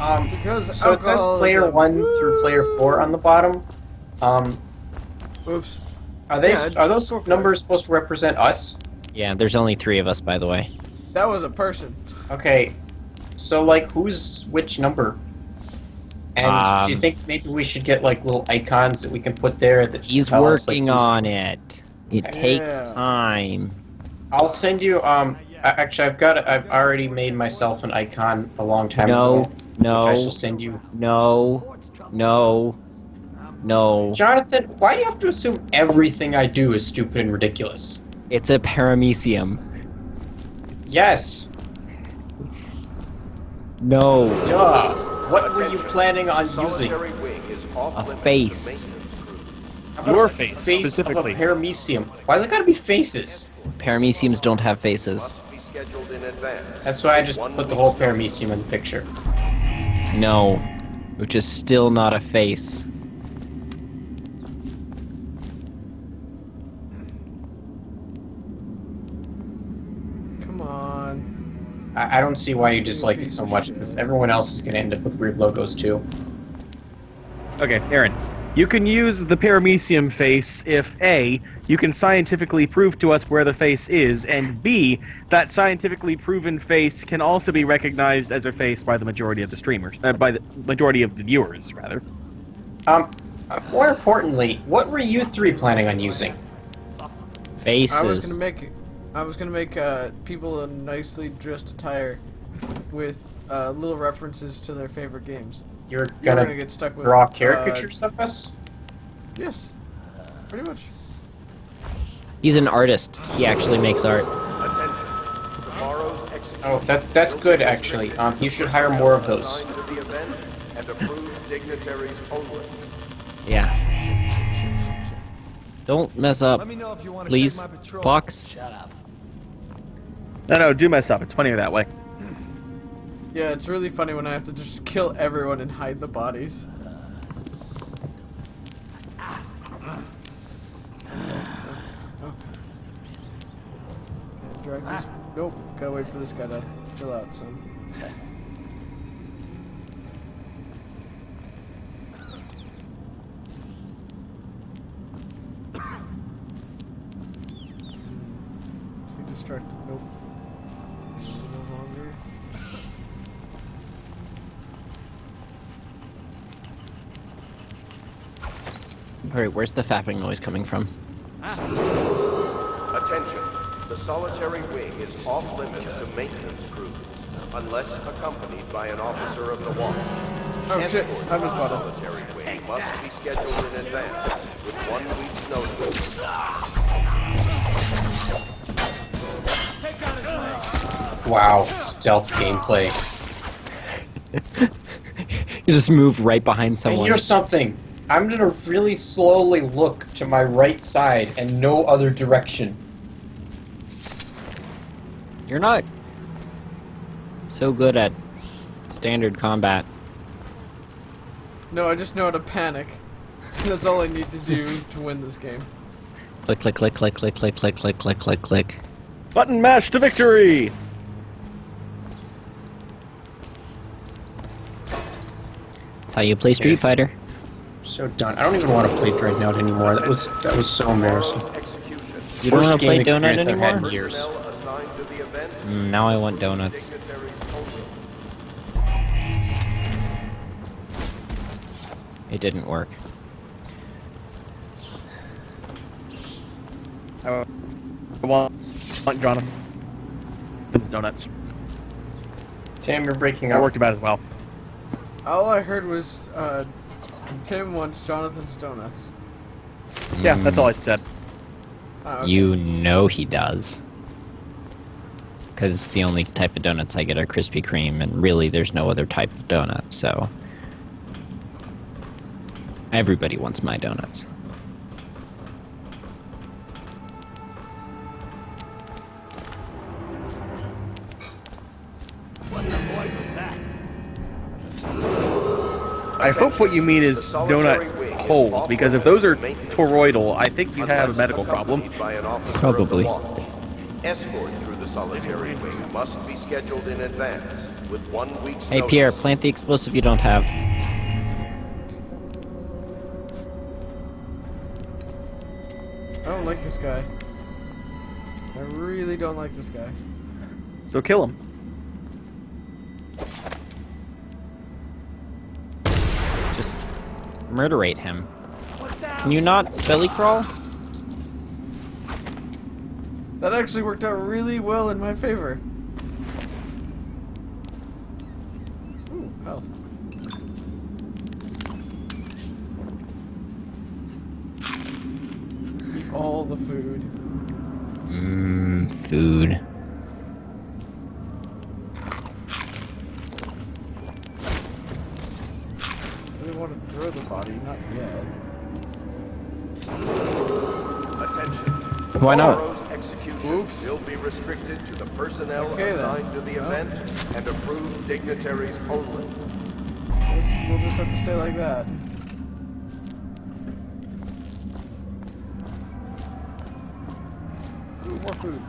Because So it says player 1 through player 4 on the bottom. Oops. Are they? Yeah, Are those four players. numbers supposed to represent us? Yeah, there's only 3 of us, by the way. That was a person. Okay. So like, who's which number? And do you think maybe we should get like little icons that we can put there that He's tell us, like, working who's- on it. It takes time. I'll send you. Actually, I've already made myself an icon a long time ago. Which I shall send you. No. Jonathan, why do you have to assume everything I do is stupid and ridiculous? It's a paramecium. Yes. No. Duh. What were you planning on using? A face. Your face, Face specifically. of a paramecium. Why's it gotta be faces? Parameciums don't have faces. That's why I just put the whole paramecium in the picture. No. Which is still not a face. Come on. I don't see why you dislike it so much, because everyone else is gonna end up with weird logos too. Okay, Aaron. You can use the paramecium face if A, you can scientifically prove to us where the face is, and B, that scientifically proven face can also be recognized as a face by the majority of the streamers, by the majority of the viewers, rather. More importantly, what were you 3 planning on using? Faces. I was gonna make people in nicely dressed attire with little references to their favorite games. You're You're gonna gonna get stuck with draw caricatures of us? Yes, pretty much. He's an artist. He actually makes art. Oh, that's good actually. You should hire more of those. Yeah. Don't mess up, Let me know if you want to please. take my patrol. Box. Shut up. No, do mess up. It's funnier that way. Yeah, it's really funny when I have to just kill everyone and hide the bodies. Drag this. Nope. Gotta wait for this guy to chill out, son. Is he distracted? Nope. No longer. Alright, where's the fapping noise coming from? Attention. The solitary wing is off limits to maintenance crews, unless accompanied by an officer of the watch. Oh shit, I The misspotted. solitary wing must be scheduled in advance, with 1 week's notice. Wow, stealth gameplay. You just move right behind And someone. here's something. I'm gonna really slowly look to my right side and no other direction. You're not so good at standard combat. No, I just know how to panic. That's all I need to do to win this game. Click, click, click, click, click, click, click, click, click, click, click. Button mash to victory! That's how you play Street Fighter. So done. I don't even want to play Dreadnought anymore. That was so embarrassing. You don't Worst want to play game Donut experience I've had in anymore? years. Assigned to the event, Now I want donuts. dignitaries only. It didn't work. I want Jonathan's donuts. Tim, you're breaking That up. worked about as well. All I heard was, Tim wants Jonathan's donuts. Yeah, that's all I said. Oh, okay. You know he does. Because the only type of donuts I get are Krispy Kreme, and really there's no other type of donut, so... Everybody wants my donuts. What the boy was that? I hope what you mean is donut holes, because if those are toroidal, I think you have a medical problem. Probably. Escort through the solitary wing must be scheduled in advance, with 1 week's Hey, notice. Pierre, plant the explosive you don't have. I don't like this guy. I really don't like this guy. So kill him. Just murderate him. Can you not belly crawl? That actually worked out really well in my favor. Ooh, health. Eat all the food. Mmm, food. I really want to throw the body, not yet. Attention. Why not? Tomorrow's execution Oops. will be restricted to the personnel Okay, then. assigned to the Well. event and approved dignitaries only. We'll just have to stay like that. Ooh, more food.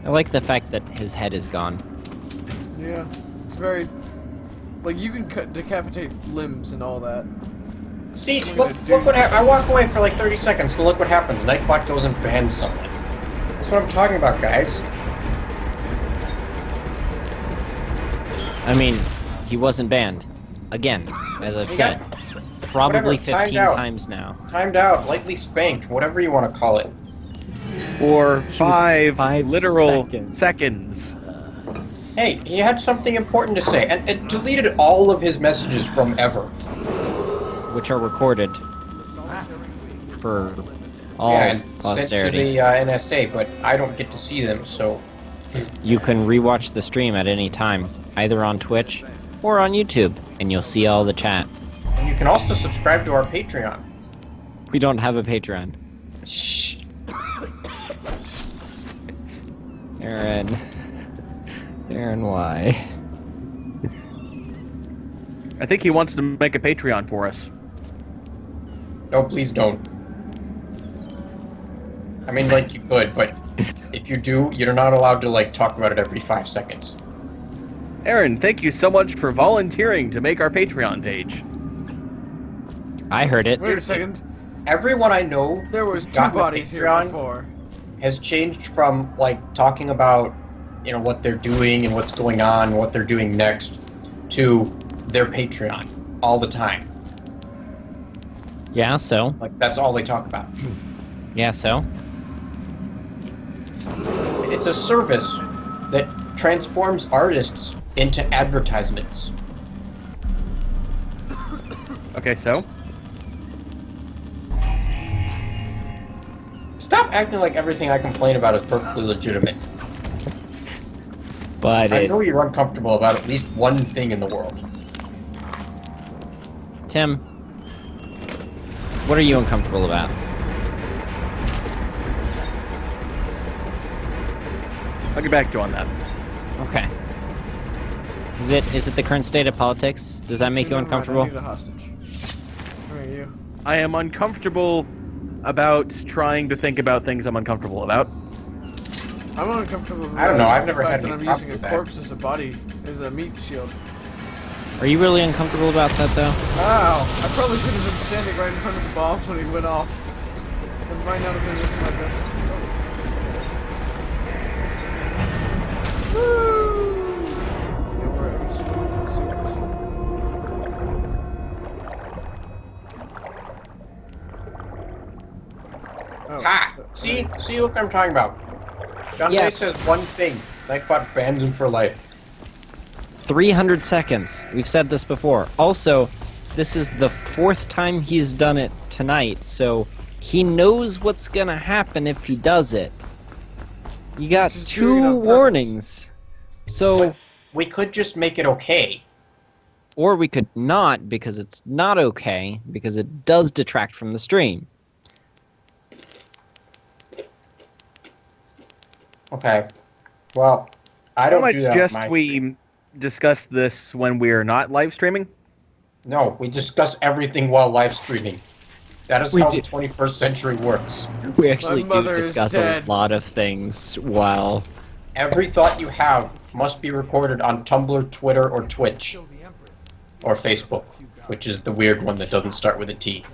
I like the fact that his head is gone. Yeah, it's very... Like, you can decapitate limbs and all that. See, look what happened. I walk away for like 30 seconds, so look what happens. Nightbot goes and bans someone. That's what I'm talking about, guys. I mean, he wasn't banned. Again, as I've He said. got- Probably whatever, timed 15 out. times now. Timed out, lightly spanked, whatever you want to call it. For five 5 literal seconds. seconds. Hey, he had something important to say, and it deleted all of his messages from ever. Which are recorded for all Yeah, and sent to posterity. the NSA, but I don't get to see them, so... You can rewatch the stream at any time, either on Twitch or on YouTube, and you'll see all the chat. And you can also subscribe to our Patreon. We don't have a Patreon. Shh. Aaron. Aaron, why? I think he wants to make a Patreon for us. No, please don't. I mean, like, you could, but if you do, you're not allowed to, like, talk about it every 5 seconds. Aaron, thank you so much for volunteering to make our Patreon page. I heard it. Wait a second. Everyone I know There was who's 2 gotten a bodies here Patreon before. has changed from, like, talking about, you know, what they're doing and what's going on and what they're doing next to their Patreon all the time. Yeah, so? Like, that's all they talk about. Yeah, so? It's a service that transforms artists into advertisements. Okay, so? Stop acting like everything I complain about is perfectly legitimate. But I know you're uncomfortable about at least one thing in the world. Tim, what are you uncomfortable about? I'll get back to you on that. Okay. Is it the current state of politics? Does that make you Never mind, uncomfortable? I need a hostage. Where are you? I am uncomfortable about trying to think about things I'm uncomfortable about. I'm uncomfortable with I don't know, I've the never fact had that any I'm problem using a with that. corpse as a body, as a meat shield. Are you really uncomfortable about that, though? Ow! I probably should have been standing right in front of the bomb when he went off. It might not have been looking like this. Oh. Woo! Yeah, we're just going to the sewers. Oh, Ha! so- See, look what I'm talking about. John Yeah. Day says one thing. Nightbot bans him for life. 300 seconds. We've said this before. Also, this is the 4th time he's done it tonight, so he knows what's gonna happen if he does it. You got He's just doing it 2 on purpose. warnings. So, But we could just make it okay. or we could not, because it's not okay, because it does detract from the stream. Okay. Well, I don't might do that with suggest my we discuss this when we're not live streaming. No, we discuss everything while live streaming. That is We how did. the 21st century works. We actually My mother do is discuss a dead. lot of things while Every thought you have must be recorded on Tumblr, Twitter, or Twitch. Or Facebook, which is the weird one that doesn't start with a T.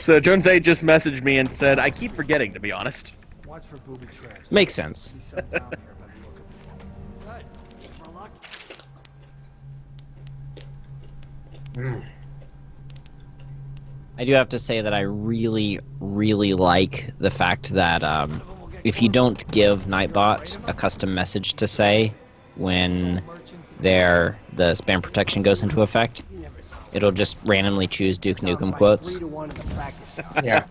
So Jones A just messaged me and said, I keep forgetting, to be honest. Watch for booby traps. Makes sense. Be settled down here by the look of it. Good. More luck. I do have to say that I really, really like the fact that if you don't give Nightbot a custom message to say when the spam protection goes into effect, it'll just randomly choose Duke Nukem quotes. 3-1 in the practice. Yeah.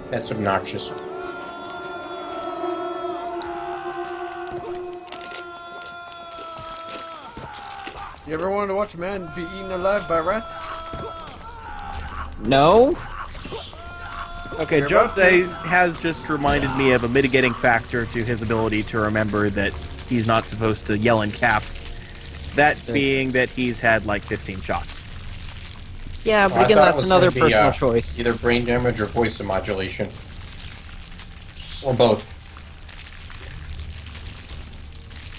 That's obnoxious. You ever wanted to watch a man be eaten alive by rats? No? Okay, You're Jones about A has just reminded me of a mitigating factor to his ability to remember that he's not supposed to yell in caps. That being that he's had like 15 shots. Yeah, but Well, I again, thought it that's was another gonna be, personal choice. Either brain damage or voice modulation. Or both.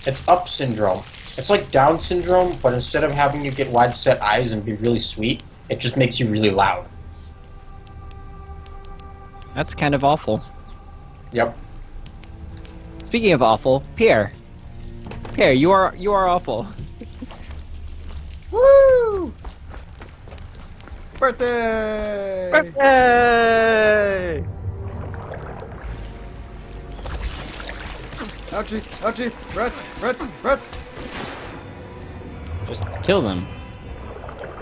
It's up syndrome. It's like Down syndrome, but instead of having you get wide set eyes and be really sweet, it just makes you really loud. That's kind of awful. Yep. Speaking of awful, Pierre. Pierre, you are awful. Woo! Birthday! Hey! Ouchie! Ouchie! Rats! Rats! Rats! Just kill them.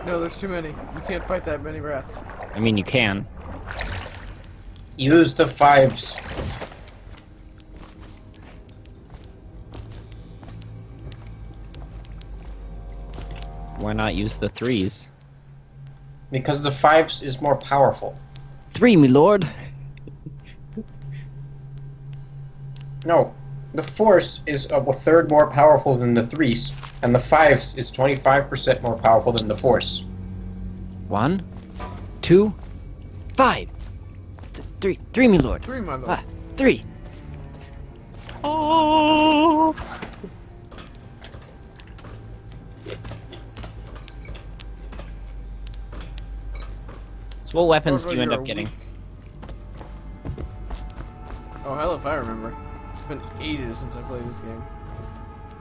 No, there's too many. You can't fight that many rats. I mean, you can. Use the fives. Why not use the 3s? Because the fives is more powerful. 3, me lord. No. The force is a third more powerful than the threes, and the fives is 25% more powerful than the force. 1, 2, 5. 3, me lord. 3, my lord. 3. Oh. So what weapons do you end up getting? Oh, hell if I remember. It's been ages since I played this game.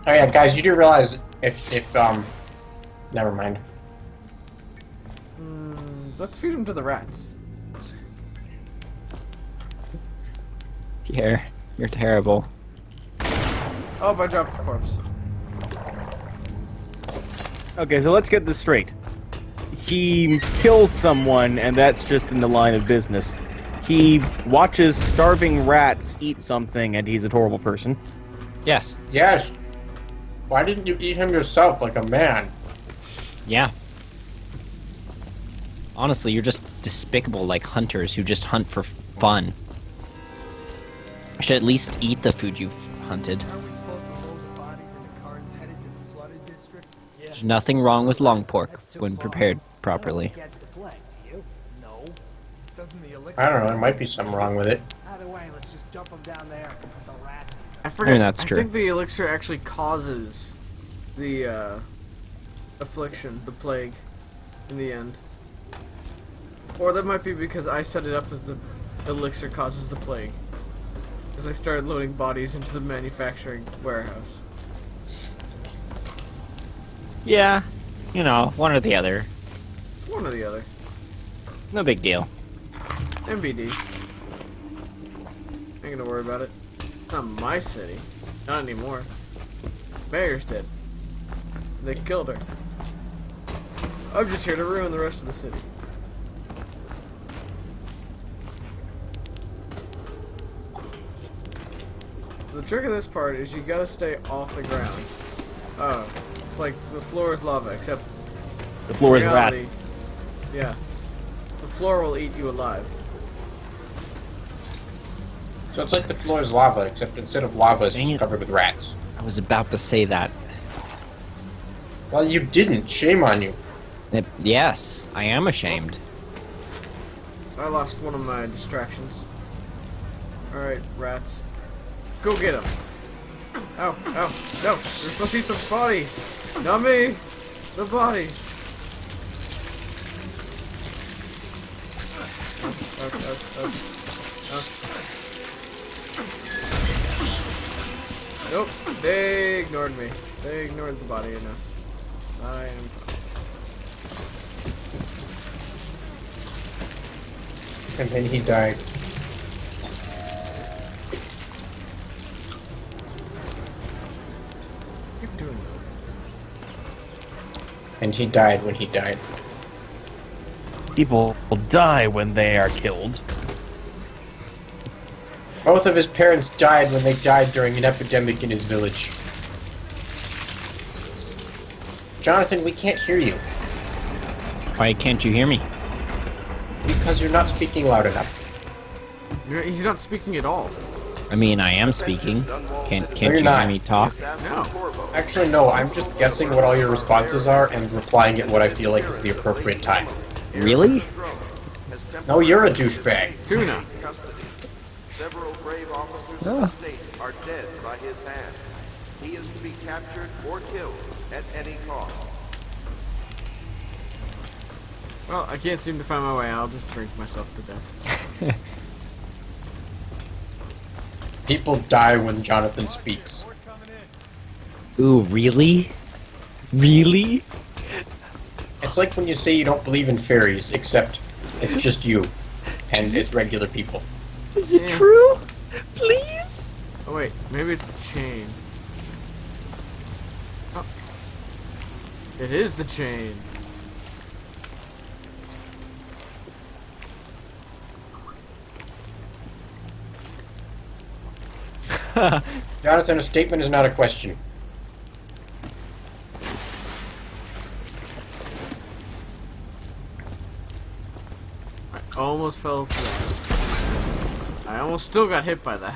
Oh yeah, guys, you do realize if never mind. Let's feed them to the rats. Pierre, you're terrible. Oh, I dropped the corpse. Okay, so let's get this straight. He kills someone, and that's just in the line of business. He watches starving rats eat something, and he's a horrible person. Yes. Yes. Why didn't you eat him yourself like a man? Yeah. Honestly, you're just despicable like hunters who just hunt for fun. You should at least eat the food you've hunted. Are we supposed to load the bodies into cars headed to the flooded district? There's nothing wrong with long pork when prepared properly. Catch the plague, do you? No. Doesn't the elixir? I don't know, there might be something wrong with it. Either way, let's just dump them down there and put the rats in. I forget. that's true. I think the elixir actually causes the affliction, the plague, in the end. Or that might be because I set it up that the elixir causes the plague. Because I started loading bodies into the manufacturing warehouse. Yeah, you know, one or the other. One or the other. No big deal. MBD. Ain't gonna worry about it. Not my city. Not anymore. Mayor's dead. They killed her. I'm just here to ruin the rest of the city. The trick of this part is you gotta stay off the ground. Oh, it's like the floor is lava, except The floor is reality, rats. yeah, the floor will eat you alive. So it's like the floor is lava, except instead of lava, it's Dang just it. covered with rats. I was about to say that. Well, you didn't. Shame on you. Yes, I am ashamed. I lost one of my distractions. Alright, rats. Go get him. Ow, ow, no. There's supposed to be some bodies. Not me. The bodies. Nope, they ignored me. They ignored the body enough. I am fine. And then he died. Keep doing that. And he died when he died. People die when they are killed. Both of his parents died when they died during an epidemic in his village. Jonathan, we can't hear you. Why can't you hear me? Because you're not speaking loud enough. He's not speaking at all. I mean, I am speaking. Can't you're you not. hear me talk? No. Actually, no, I'm just guessing what all your responses are and replying at what I feel like is the appropriate time. Really? No, you're a douchebag. Tuna. Several brave officers of the state are dead by his hand. He is to be captured or killed at any cost. Well, I can't seem to find my way. I'll just drink myself to death. People die when Jonathan speaks. Ooh, really? Really? It's like when you say you don't believe in fairies, except it's just you. And it's regular people. Is it Yeah. true? Please? Oh wait, maybe it's the chain. Oh. It is the chain. Jonathan, a statement is not a question. I almost fell for that. I almost still got hit by that.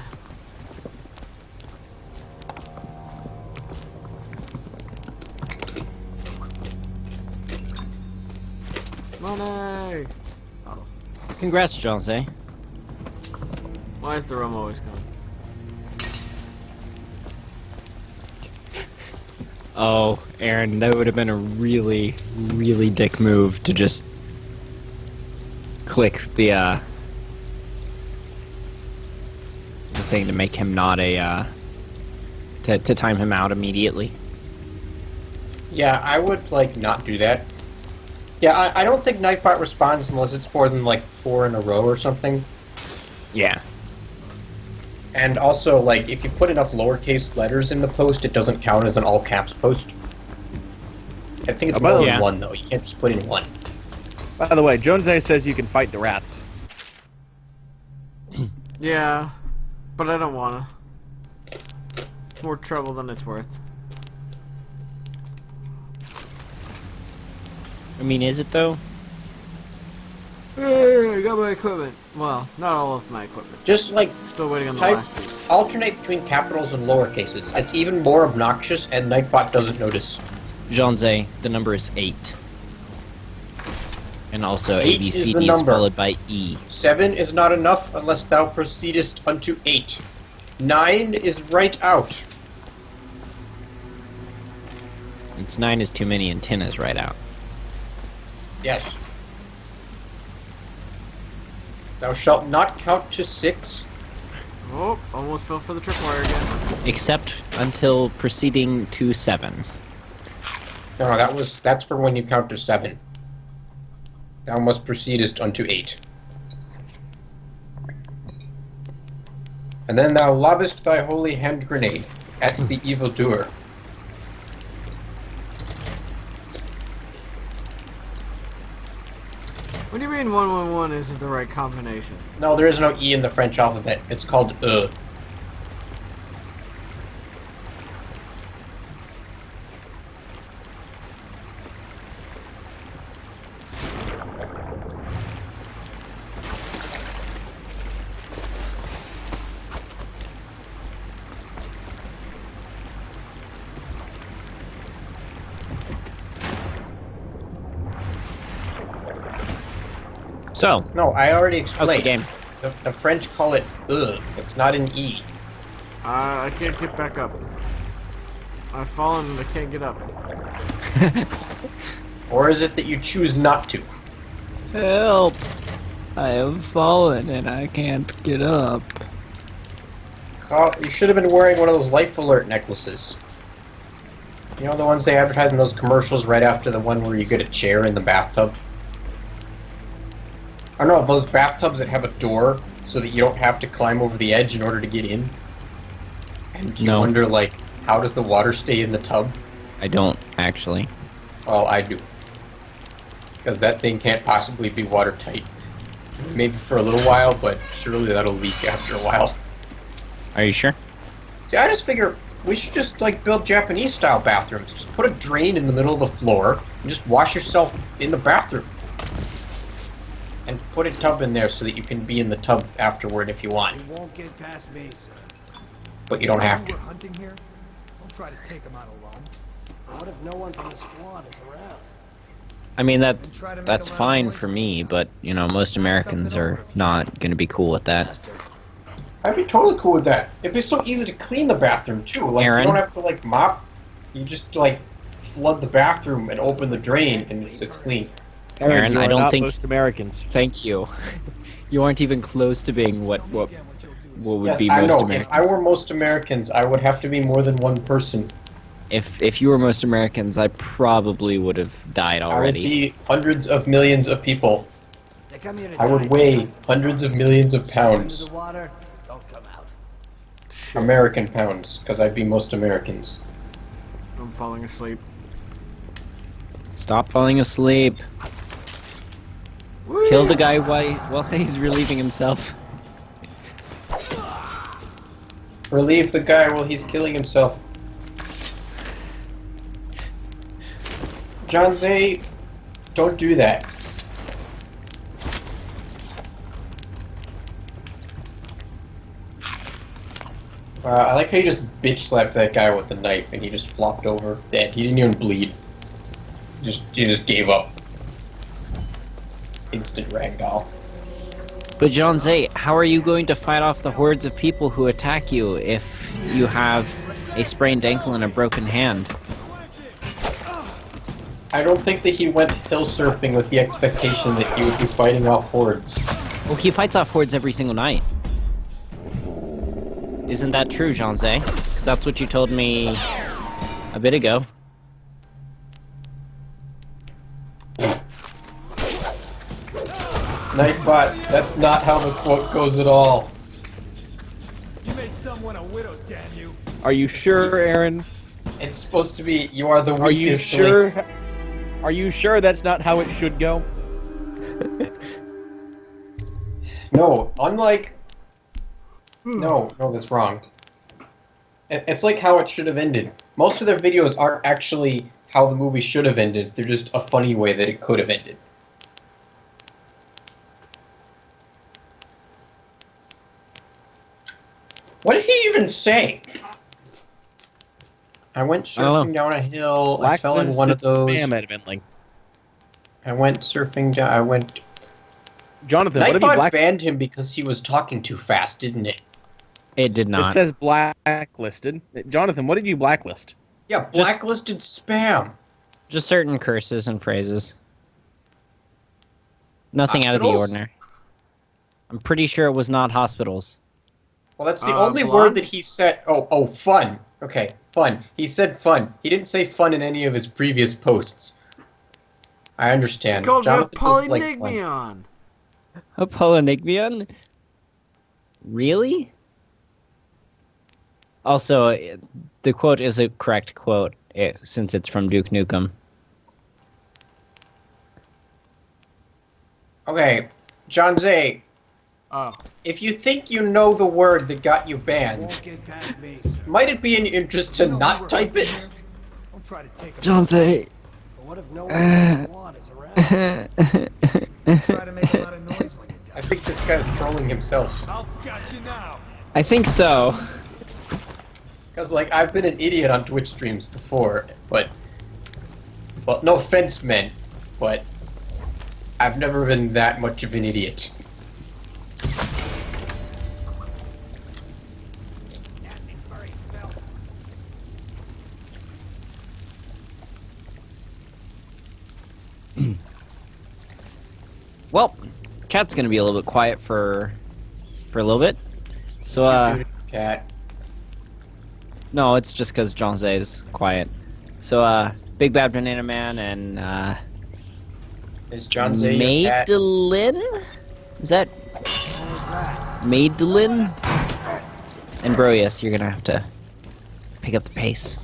Money! Oh. Congrats, Jose. Why is the rum always coming? Oh, Aaron, that would have been a really, really dick move to just click the thing to make him not a, to time him out immediately. Yeah, I would, like, not do that. Yeah, I don't think Nightbot responds unless it's more than, like, 4 in a row or something. Yeah. And also, like, if you put enough lowercase letters in the post, it doesn't count as an all-caps post. I think it's by the more way- than 1, though. You can't just put in 1. By the way, Jonesay says you can fight the rats. Yeah, but I don't wanna. It's more trouble than it's worth. I mean, is it though? Hey, I got my equipment. Well, not all of my equipment. Just, like, Still waiting on the type, last piece. alternate between capitals and lowercases. It's even more obnoxious, and Nightbot doesn't notice. Jose, the number is 8. And also 8 A, B, is C, the D is number. followed by E. 7 is not enough unless thou proceedest unto 8. 9 is right out. It's 9 is too many and 10 is right out. Yes. Thou shalt not count to 6. Oh, almost fell for the tripwire again. Except until proceeding to 7. No, that's for when you count to 7. Thou must proceedest unto 8. And then thou lobbest thy holy hand grenade at the evildoer. What do you mean 111 isn't the right combination? No, there is no E in the French alphabet. It's called E. So, No, I already how's the explained. game? The French call it E. It's not an E. I can't get back up. I've fallen and I can't get up. Or is it that you choose not to? Help! I have fallen and I can't get up. Oh, you should have been wearing one of those life alert necklaces. You know the ones they advertise in those commercials right after the one where you get a chair in the bathtub? I don't know, those bathtubs that have a door so that you don't have to climb over the edge in order to get in. And you wonder, like, how does the water stay in the tub? I don't, actually. Well, I do. Because that thing can't possibly be watertight. Maybe for a little while, but surely that'll leak after a while. Are you sure? See, I just figure we should just, like, build Japanese-style bathrooms. Just put a drain in the middle of the floor and just wash yourself in the bathroom. And put a tub in there so that you can be in the tub afterward if you want. They won't get past me, sir. But you don't have to. We're hunting here. Don't try to take them out alone. What if no one from the squad is around? I mean, that's fine for me, but, you know, most Americans are not going to be cool with that. I'd be totally cool with that. It'd be so easy to clean the bathroom, too. Like, Aaron? you don't have to, like, mop. You just, like, flood the bathroom and open the drain, and it's clean. Aaron, you I are don't not think... most Americans. Thank you. You aren't even close to being what would Yes, be I most know. Americans. If I were most Americans, I would have to be more than one person. If you were most Americans, I probably would have died I would already. be hundreds of millions of people. They come here to I would die weigh sometimes. hundreds of millions of Into pounds. the water, don't come out. American pounds, because I'd be most Americans. I'm falling asleep. Stop falling asleep. Kill the guy while he's relieving himself. Relieve the guy while he's killing himself. John Zay, don't do that. I like how you just bitch slapped that guy with the knife and he just flopped over dead. He didn't even bleed. He just gave up. Instant ragdoll. But John Zay, how are you going to fight off the hordes of people who attack you if you have a sprained ankle and a broken hand? I don't think that he went hill surfing with the expectation that he would be fighting off hordes. Well, he fights off hordes every single night. Isn't that true, Jean Zay? Because that's what you told me a bit ago. Nightbot, that's not how the quote goes at all. You made someone a widow, damn you. Are you sure, Aaron? It's supposed to be, you are the Are you weakest sure? link. Are you sure that's not how it should go? No, unlike... No, that's wrong. It's like how it should have ended. Most of their videos aren't actually how the movie should have ended. They're just a funny way that it could have ended. What did he even say? I went surfing down a hill. I fell in one of those. Spam, evidently. I went surfing down. I went. Jonathan, what have you Nightbot banned him because he was talking too fast, didn't it? It did not. It says blacklisted. Jonathan, what did you blacklist? Yeah, blacklisted spam. Just certain curses and phrases. Nothing out of the Hospitals? ordinary. I'm pretty sure it was not hospitals. Well, that's the only blonde? word that he said. Oh, fun. Okay, fun. He said fun. He didn't say fun in any of his previous posts. I understand. He called me a Jonathan doesn't like fun. polynigmion. A polynigmion? Really? Also, the quote is a correct quote, since it's from Duke Nukem. Okay, John Zay, Oh. if you think you know the word that got you banned, Won't get past me, sir. might it be in your interest to You know not we're type hunting it? here. Don't try to take them John out. Zay. But what if no one from the squad is around? Try to make a lot of noise when you I die. think this guy's trolling himself. I'll got you now. I think so. Because, like, I've been an idiot on Twitch streams before, but... Well, no offense meant, but... I've never been that much of an idiot. Well, Cat's gonna be a little bit quiet for a little bit. So, Cat. no, it's just because John Zay is quiet. So, Big Bad Banana Man and, Is John Zay your cat? Madeline? Is that Madeline? And Broius, you're gonna have to pick up the pace.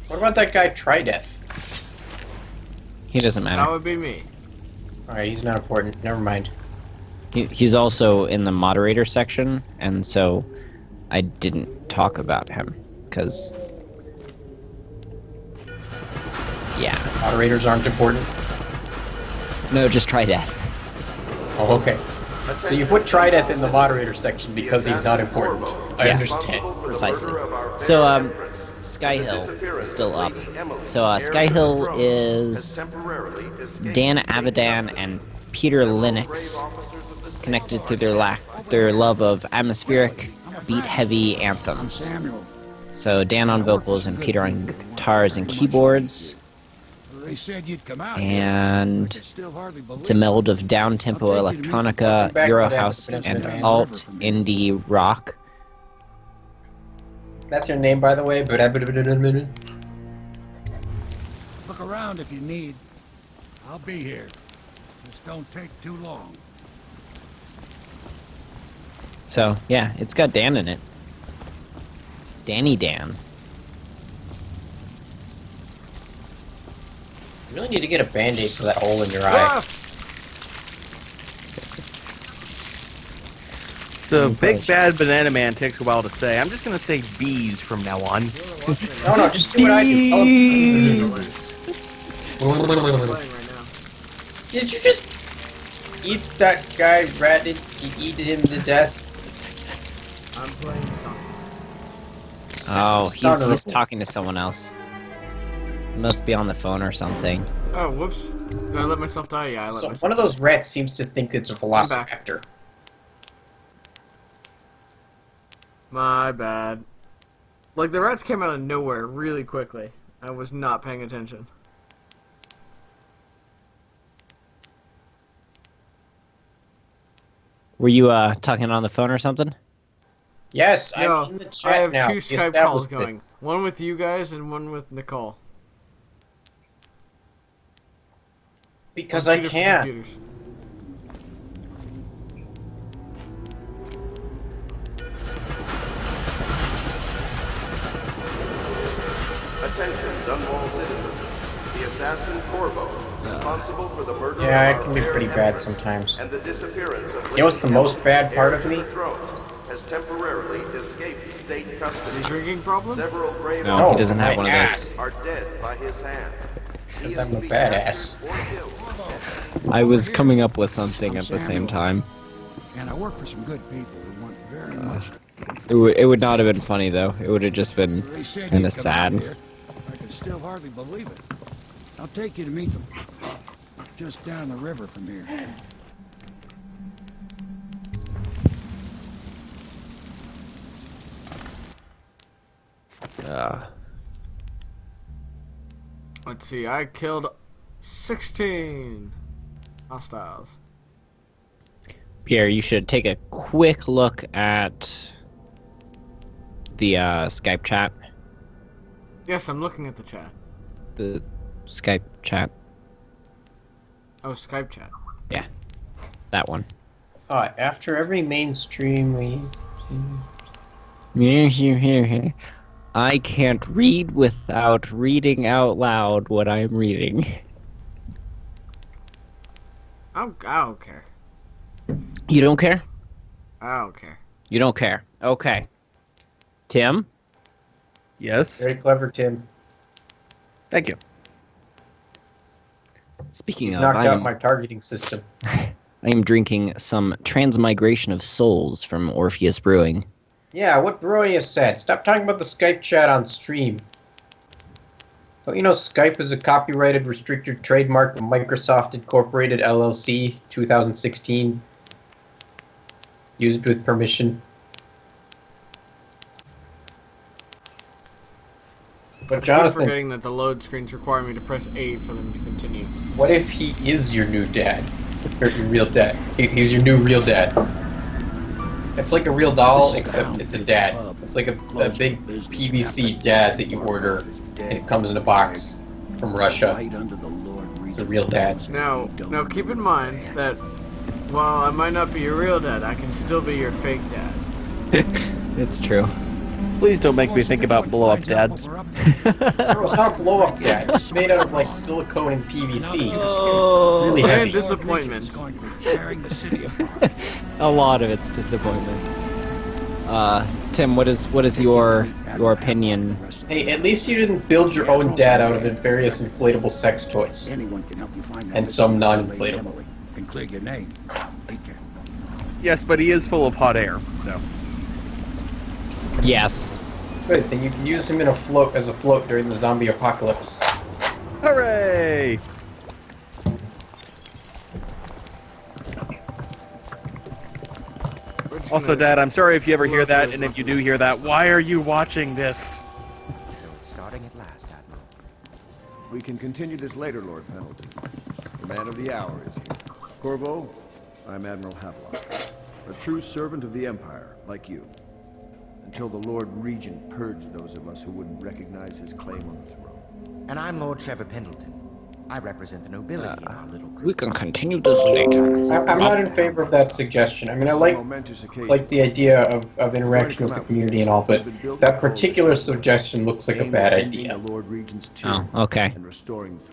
What about that guy Trideath? He doesn't matter. That would be me. Alright, he's not important. Never mind. He's also in the moderator section, and so I didn't talk about him, because... Yeah. Moderators aren't important. No, just try death. Oh, okay. So you put Trideath in the moderator section because he's not important. I Yeah. understand. Precisely. So, Sky Hill is still up. So, Sky Hill is Dan Avidan and Peter Linux, connected to their love of atmospheric, beat-heavy anthems. Samuel. So, Dan on vocals and Peter on guitars and keyboards. They said you'd come out. And I could still hardly believe it's a meld of down-tempo electronica, Eurohouse, and alt indie rock. That's your name, by the way. Look around if you need. I'll be here. Just don't take too long. So, yeah, it's got Dan in it. Danny Dan. You really need to get a band-aid for that hole in your eye. Ah! So, Big Bad Banana Man takes a while to say. I'm just gonna say bees from now on. No, just do what I do. Tell him- I'm playing right now. Did you just eat that guy ratted? You eat him to death? I'm playing something. Oh, Sounded he's like- talking to someone else. He must be on the phone or something. Oh, whoops. Did I let myself die? Yeah, I let So myself one of those rats seems to think it's a velociraptor. My bad. Like, the rats came out of nowhere really quickly. I was not paying attention. Were you talking on the phone or something? Yes, No, I'm in the chat I have now. two We Skype calls established going. this. One with you guys and one with Nicole. Because On I two different can. computers. Attention, Dunwall citizens. The assassin Corvo, responsible for the murder Yeah, of it our can be fair pretty bad Empress sometimes. and the disappearance of You know what's the Lady most Emily, bad part heir of to me? the throne, has temporarily escaped state Any custody. drinking problem? Several grave No, No, he doesn't have my one of ass. those. are dead by his hand. He 'Cause is I'm to a be badass. captured or killed. I was coming up with something at the same time. And I work for some good people who want very much. It would not have been funny, though. It would have just been They said kind you'd of come out sad. here. I can still hardly believe it. I'll take you to meet them. Just down the river from here. Let's see, I killed 16 hostiles. Pierre, you should take a quick look at the Skype chat. Yes, I'm looking at the chat. The Skype chat. Oh, Skype chat. Yeah, that one. After every mainstream we... I can't read without reading out loud what I'm reading. I don't care. You don't care? I don't care. You don't care. Okay. Tim? Yes. Very clever, Tim. Thank you. Speaking of, Knocked I out my targeting system. am drinking some Transmigration of Souls from Orpheus Brewing. Yeah, what Broius said. Stop talking about the Skype chat on stream. Don't you know Skype is a copyrighted restricted trademark of Microsoft Incorporated LLC 2016? Used with permission. But I keep Jonathan, forgetting that the load screens require me to press A for them to continue. what if he is your new dad? Or your real dad. He's your new real dad. It's like a real doll, except it's a dad. It's like a big PVC dad that you order, and it comes in a box from Russia. It's a real dad. Now keep in mind that while I might not be your real dad, I can still be your fake dad. It's true. Please don't make me think about blow-up dads. No, it's not blow up dad. It's made out of like silicone and PVC. Oh, It's really And heavy. disappointment. a lot of it's disappointment. Tim, what is your opinion? Hey, at least you didn't build your own dad out of various inflatable sex toys. Anyone can help you find that And some non-inflatable. and clear your name. Take care. Yes, but he is full of hot air, so. Yes. Good, then you can use him in a float as a float during the zombie apocalypse. Hooray! Also, Dad, I'm sorry if you ever hear that, and if you do hear that, why are you watching this? So it's starting at last, Admiral. We can continue this later, Lord Pendleton. The man of the hour is here. Corvo, I'm Admiral Havelock, a true servant of the Empire, like you. Until the Lord Regent purged those of us who wouldn't recognize his claim on the throne. And I'm Lord Trevor Pendleton. I represent the nobility in our little group. We can continue this later. I'm not in favor of that suggestion. I mean, I like the idea of interaction with the community and all, but that particular suggestion looks like a bad idea. Oh, okay.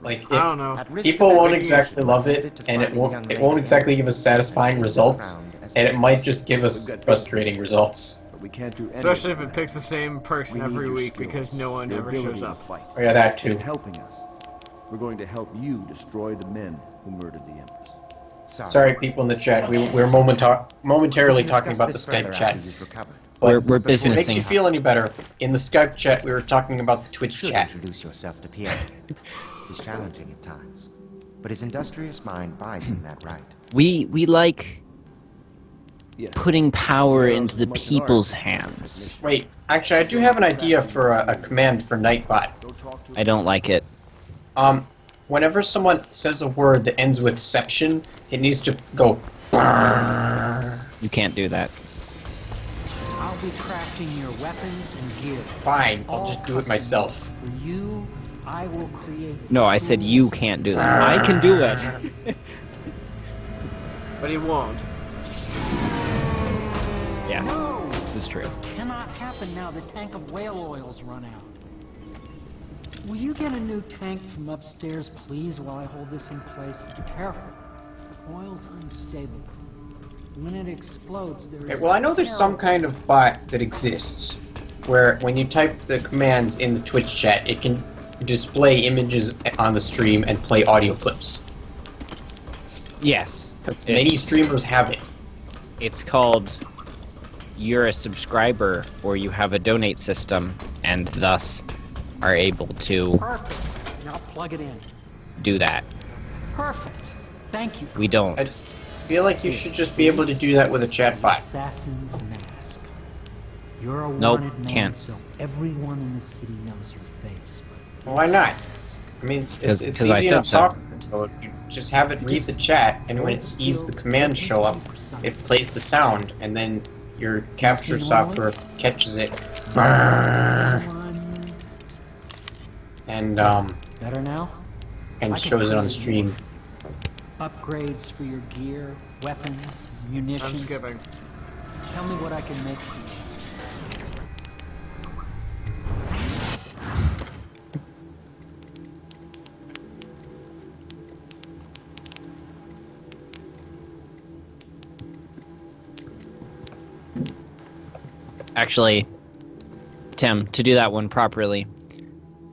Like, I don't know. people won't exactly love it, and it won't exactly give us satisfying results, and it might just give us frustrating results. We can't do Especially if it picks the same person every week because no one ever shows up. Oh yeah, that too. In helping us, we're going to help you destroy the men who murdered the Empress. Sorry, people in the chat. We're momentarily talking about the Skype chat. We're But if it makes you businessing. feel any better, in the Skype chat we were talking about the Twitch Should chat. introduce yourself to Pierre. He's challenging at times, but his industrious mind buys him that right. We like Yes. putting power Yours into is the much people's larger. hands. Wait, actually, I do have an idea for a command for Nightbot. I don't like it. Whenever someone says a word that ends with "ception," it needs to go. You can't do that. I'll be crafting your weapons and gear. Fine, I'll just do it myself. For you, I will create. No, I said you can't do that. I can do it. But he won't. Yes, this is true. This cannot happen now. The tank of whale oil's run out. Will you get a new tank from upstairs, please, while I hold this in place? Be careful. Oil's unstable. When it explodes, there is. Okay, well, I know there's some kind of bot that exists where when you type the commands in the Twitch chat, it can display images on the stream and play audio clips. Yes. Many streamers have it. It's called you're a subscriber or you have a donate system and thus are able to Perfect. Now plug it in. do that. Perfect. Thank you. We don't. I feel like you should just be able to do that with a chat bot. Assassin's mask. You're a Nope, wanted man, can't. so everyone in the city knows your face. but Why not? mask. I mean, it's 'Cause I easy said enough so. talking. So you just have it read the chat, and when it sees the commands show up, it plays the sound, and then your capture software catches it. And Better now? and shows it on the stream. Upgrades for your gear, weapons, munitions. I'm skipping. Tell me what I can make for you. Actually, Tim, to do that one properly.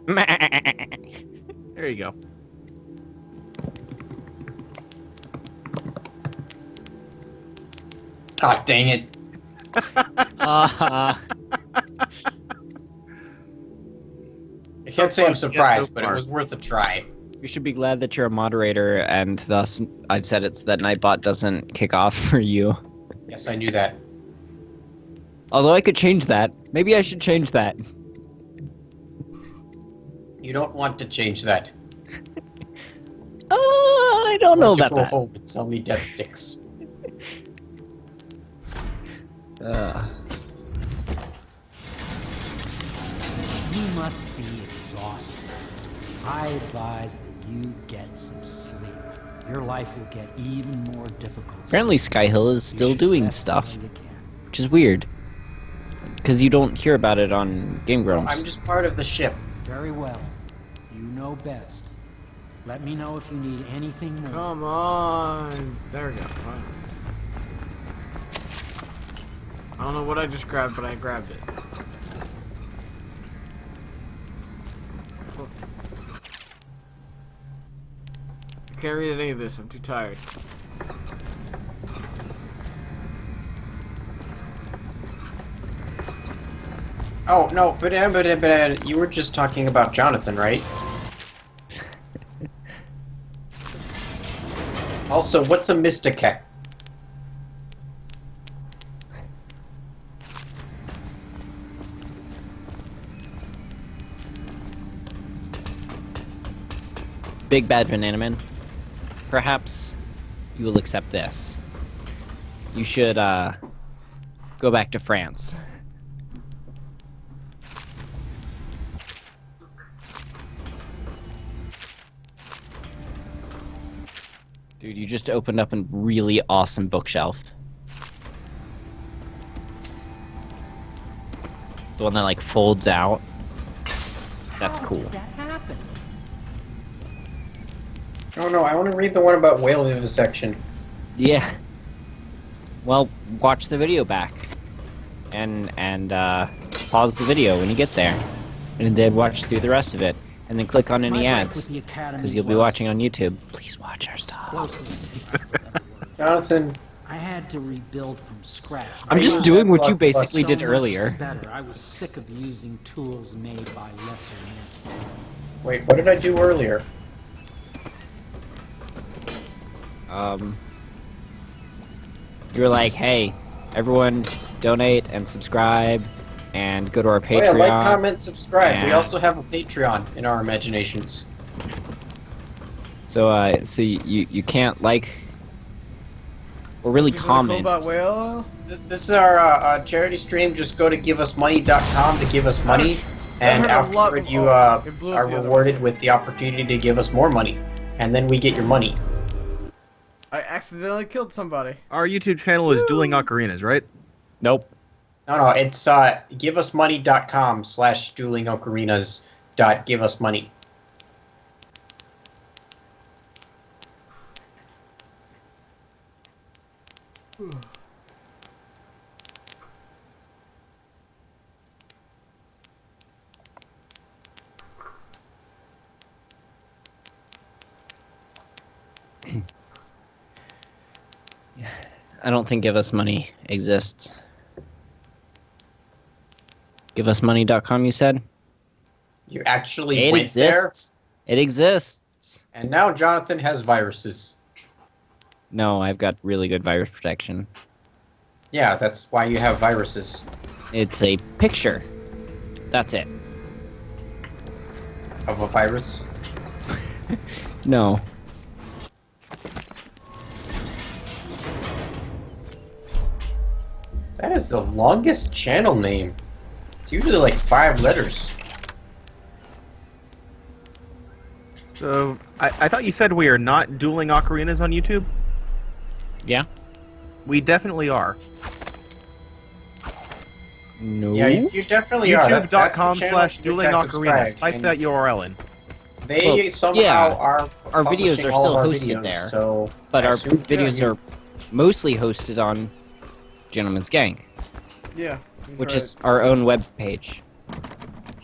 There you go. God dang it. Uh, I can't say I'm surprised, so but it far. was worth a try. you should be glad that you're a moderator and thus I've said it so that Nightbot doesn't kick off for you. Yes, I knew that. Although I could change that. Maybe I should change that. You don't want to change that. I don't know You about go that. home and sell me death sticks. You must be exhausted. I advise that you get some sleep. Your life will get even more difficult. Apparently Skyhill is You still should doing rest stuff, while you can. which is weird. Because you don't hear about it on Game Grumps. I'm just part of the ship. Very well. You know best. Let me know if you need anything more. Come on. There we go. Fine. I don't know what I just grabbed, but I grabbed it. I can't read any of this. I'm too tired. Oh, no, but you were just talking about Jonathan, right? Also, what's a Mysticat? Big Bad Banana Man. Perhaps you will accept this. You should, go back to France. Dude, you just opened up a really awesome bookshelf. The one that, like, folds out. That's How cool. did that happen? Oh no, I want to read the one about whale vivisection. Yeah. Well, watch the video back. And pause the video when you get there. And then watch through the rest of it. And then click on any My break ads. with the Academy Because you'll be was watching on YouTube. Please watch our stuff. explosive and better word. Jonathan, I had to rebuild from scratch. I'm just Use doing that what you blood plus basically So did much earlier. better. I was sick of using tools made by lesser men. wait, what did I do earlier? You were like, hey, everyone donate and subscribe and go to our Oh Patreon. yeah, like, comment, subscribe. We Yeah. also have a Patreon in our imaginations. So, so you can't like, or really This is really comment. cool about whale. This is our charity stream. Just go to giveusmoney.com to give us money, and heard a lot afterward of- you it blew up are the other rewarded way. with the opportunity to give us more money, and then we get your money. I accidentally killed somebody. Our YouTube channel is Dueling Ocarinas, right? Nope. No, it's giveusmoney.com/duelingoccarinas.giveusmoney. I don't think Give Us Money exists. GiveUsMoney.com, you said? You actually It went exists. It exists. there, and now Jonathan has viruses. No, I've got really good virus protection. Yeah, that's why you have viruses. It's a picture. That's it. Of a virus. No. That is the longest channel name. It's usually like 5 letters. So, I thought you said we are not Dueling Ocarinas on YouTube? Yeah? We definitely are. No. Yeah, you definitely are. That's the channel YouTube.com/Dueling you guys Ocarinas. subscribe, Type and that URL in. They Well, somehow yeah. are. Our videos publishing are all still of our hosted videos, there, So But I our assume- videos yeah, are mostly hosted on Gentleman's Gank, Yeah. he's which right. is our own web page.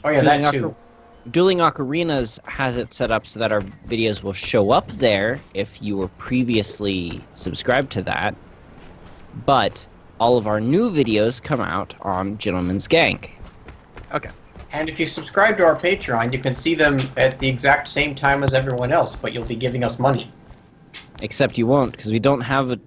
Oh yeah, that too. Dueling Ocarinas has it set up so that our videos will show up there if you were previously subscribed to that, but all of our new videos come out on Gentleman's Gank. Okay. And if you subscribe to our Patreon, you can see them at the exact same time as everyone else, but you'll be giving us money. Except you won't, because we don't have a...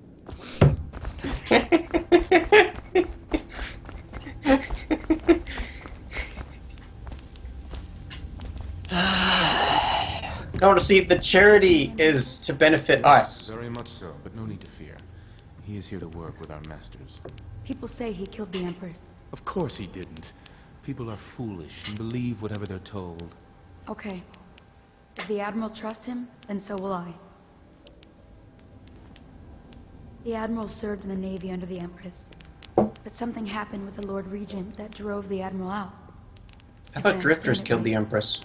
No, see, the charity is to benefit us. Very much so, but no need to fear. He is here to work with our masters. People say he killed the Empress. Of course he didn't. People are foolish and believe whatever they're told. Okay. If the Admiral trusts him, then so will I. The Admiral served in the Navy under the Empress. But something happened with the Lord Regent that drove the Admiral out. I thought drifters killed the Empress.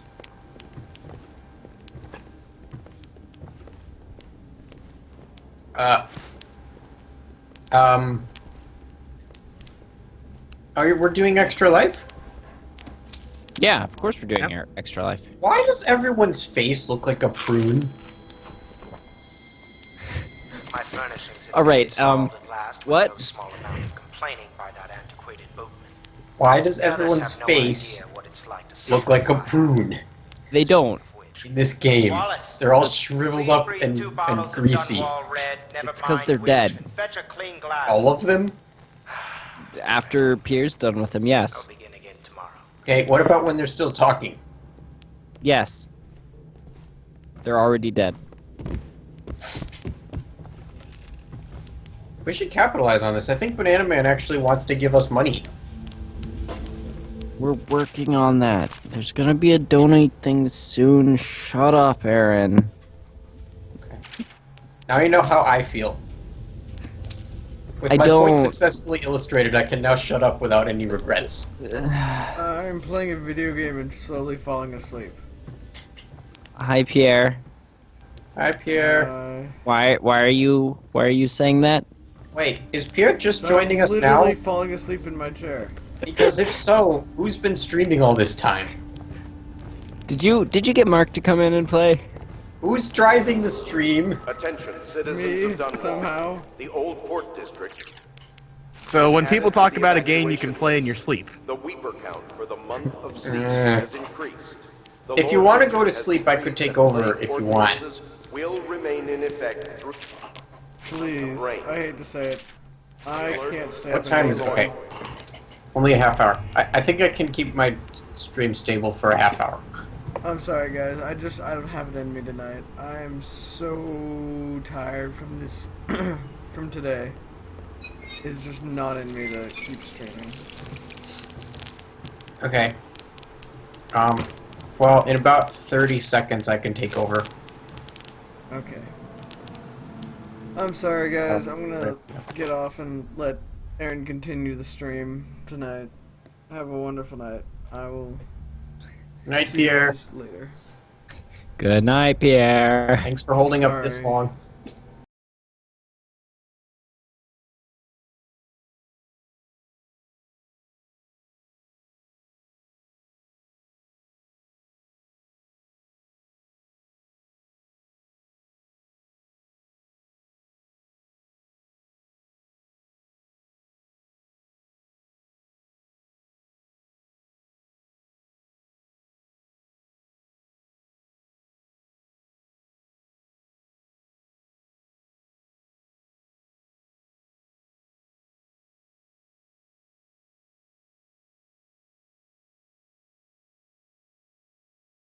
We're doing Extra Life? Yeah, of course we're doing our Extra Life. Why does everyone's face look like a prune? My furnishings have All right, been installed at last with what? no small amount of complaining by that antiquated boatman. Why does The others everyone's have no face idea what it's like to look like a survive. prune They don't. in this game? Wallace, They're all shriveled up please and bring 2 bottles of greasy. Dunwall Red, never It's 'cause mind they're which, dead. and fetch a clean glass. All of them? After Pierre's done with them, I'll yes. begin again tomorrow. Okay, what about when they're still talking? Yes. They're already dead. We should capitalize on this. I think Banana Man actually wants to give us money. We're working on that. There's gonna be a donate thing soon. Shut up, Aaron. Now you know how I feel. With I my point don't- successfully illustrated, I can now shut up without any regrets. I'm playing a video game and slowly falling asleep. Hi, Pierre. Hi, Pierre. Why are you saying that? Wait, is Pierre just I'm joining us now? literally falling asleep in my chair. Because if so, who's been streaming all this time? Did you get Mark to come in and play? Who's driving the stream? Attention, citizens Me, of Dunwall. somehow. The Old Port District. So when people Added to talk the about a game you evacuation can play in your sleep. The Weeper count for the month of cease Uh, has increased. The if you Lord want to Regent go to has sleep, I decreed could take that over plague if you want. ordinances will remain in effect through Please, rain. I hate to say it. I can't stay What up time any is it? longer. Okay. Only a half hour. I think I can keep my stream stable for a half hour. I'm sorry, guys. I don't have it in me tonight. I am so tired from this, from today. It's just not in me to keep streaming. Okay. Well, in about 30 seconds I can take over. Okay. I'm sorry, guys. I'm gonna get off and let Aaron continue the stream tonight. Have a wonderful night. I will Night, see you Pierre. guys later. Good night, Pierre. Thanks for holding up this Sorry. long.